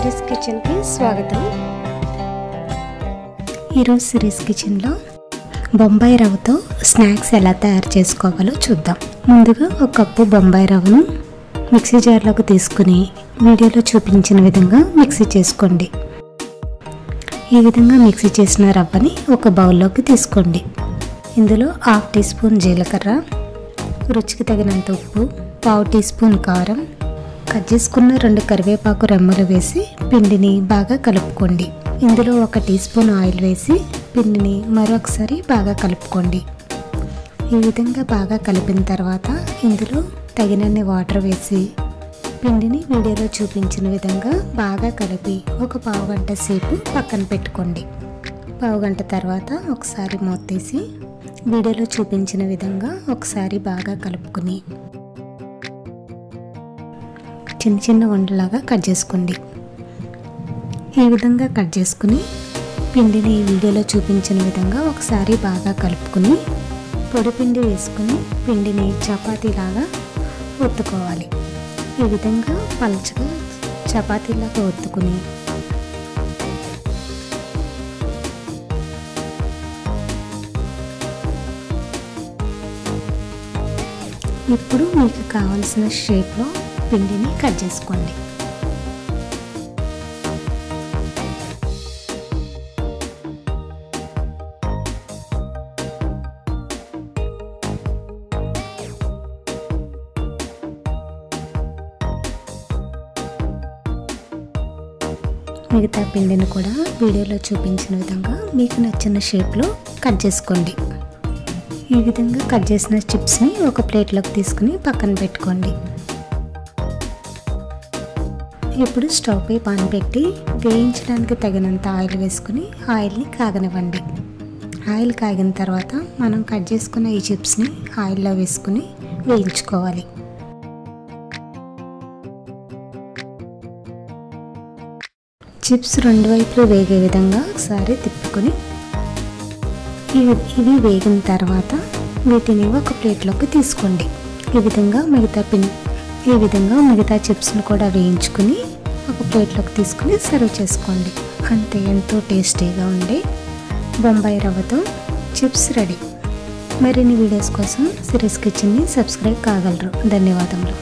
Series kitchen కి స్వాగతం। ఈరోజు సిరీస్ కిచెన్ లో బొంబాయి రవ్వతో స్నాక్స్ ఎలా తయారు చేసుకోవాలో చూద్దాం। ముందుగా ఒక కప్పు బొంబాయి రవ్వను మిక్సీ జార్లోకి తీసుకుని వీడియోలో చూపించిన విధంగా మిక్సీ చేసుకోండి। ఈ విధంగా మిక్సీ చేసిన రవ్వని ఒక బౌల్లోకి తీసుకోండి। ఇందులో 1/2 టీ స్పూన్ జీలకర్ర, రుచికి తగినంత ఉప్పు, 1/2 టీ స్పూన్ కారం, కట్ చేసుకున్న 2 కరివేపాకు రెమ్మలు వేసి పిండిని బాగా కలుపుకోండి। ఇందులో 1 టీ స్పూన్ ఆయిల్ వేసి పిండిని మరొకసారి బాగా కలుపుకోండి। ఈ విధంగా బాగా కలిపిన తర్వాత ఇందులో తగినన్ని వాటర్ వేసి పిండిని వీడియోలో చూపించిన విధంగా బాగా కలిపి ఒక పావు గంట సేపు పక్కన పెట్టుకోండి। పావు గంట తర్వాత ఒకసారి మూత తీసి వీడియోలో చూపించిన విధంగా ఒకసారి బాగా కలుపుకొని చిన్న చిన్న ఉండలాగా కట్ చేసుకోండి। ఈ విధంగా కట్ చేసుకుని పిండిని వీడియోలో చూపించిన విధంగా ఒకసారి బాగా కలుపుకొని పొడి పిండి వేసుకుని పిండిని చపాతీలాగా ఒత్తుకోవాలి। ఈ విధంగా పలచగా చపాతీలాగా ఒత్తుకుని ఇప్పుడు మీకు కావలసిన షేప్లో పిండిని కట్ చేసుకోండి। మిగతా పిండిని కూడా వీడియోలో చూపించిన విధంగా మీకు నచ్చిన షేప్లో కట్ చేసుకోండి। ఈ విధంగా కట్ చేసిన చిప్స్ని ఒక ప్లేట్లోకి తీసుకుని పక్కన పెట్టుకోండి। ఇప్పుడు స్టవ్ పై పాన్ పెట్టి వేయించడానికి తగినంత ఆయిల్ వేసుకుని ఆయిల్ని కాగనివ్వండి। ఆయిల్ కాగిన తర్వాత మనం కట్ చేసుకున్న ఈ చిప్స్ని ఆయిల్లో వేసుకుని వేయించుకోవాలి। చిప్స్ రెండు వైపులు వేగే విధంగా ఒకసారి తిప్పుకొని ఇవి వేగిన తర్వాత వీటిని ఒక ప్లేట్లోకి తీసుకోండి। ఈ విధంగా మిగతా చిప్స్ని కూడా వేయించుకుని ఒక ప్లేట్లోకి తీసుకుని సర్వ్ చేసుకోండి। అంతే, ఎంతో టేస్టీగా ఉండే బొంబాయి రవ్వతో చిప్స్ రెడీ। మరిన్ని వీడియోస్ కోసం సిరీస్ కిచెన్ని సబ్స్క్రైబ్ కాగలరు। ధన్యవాదములు।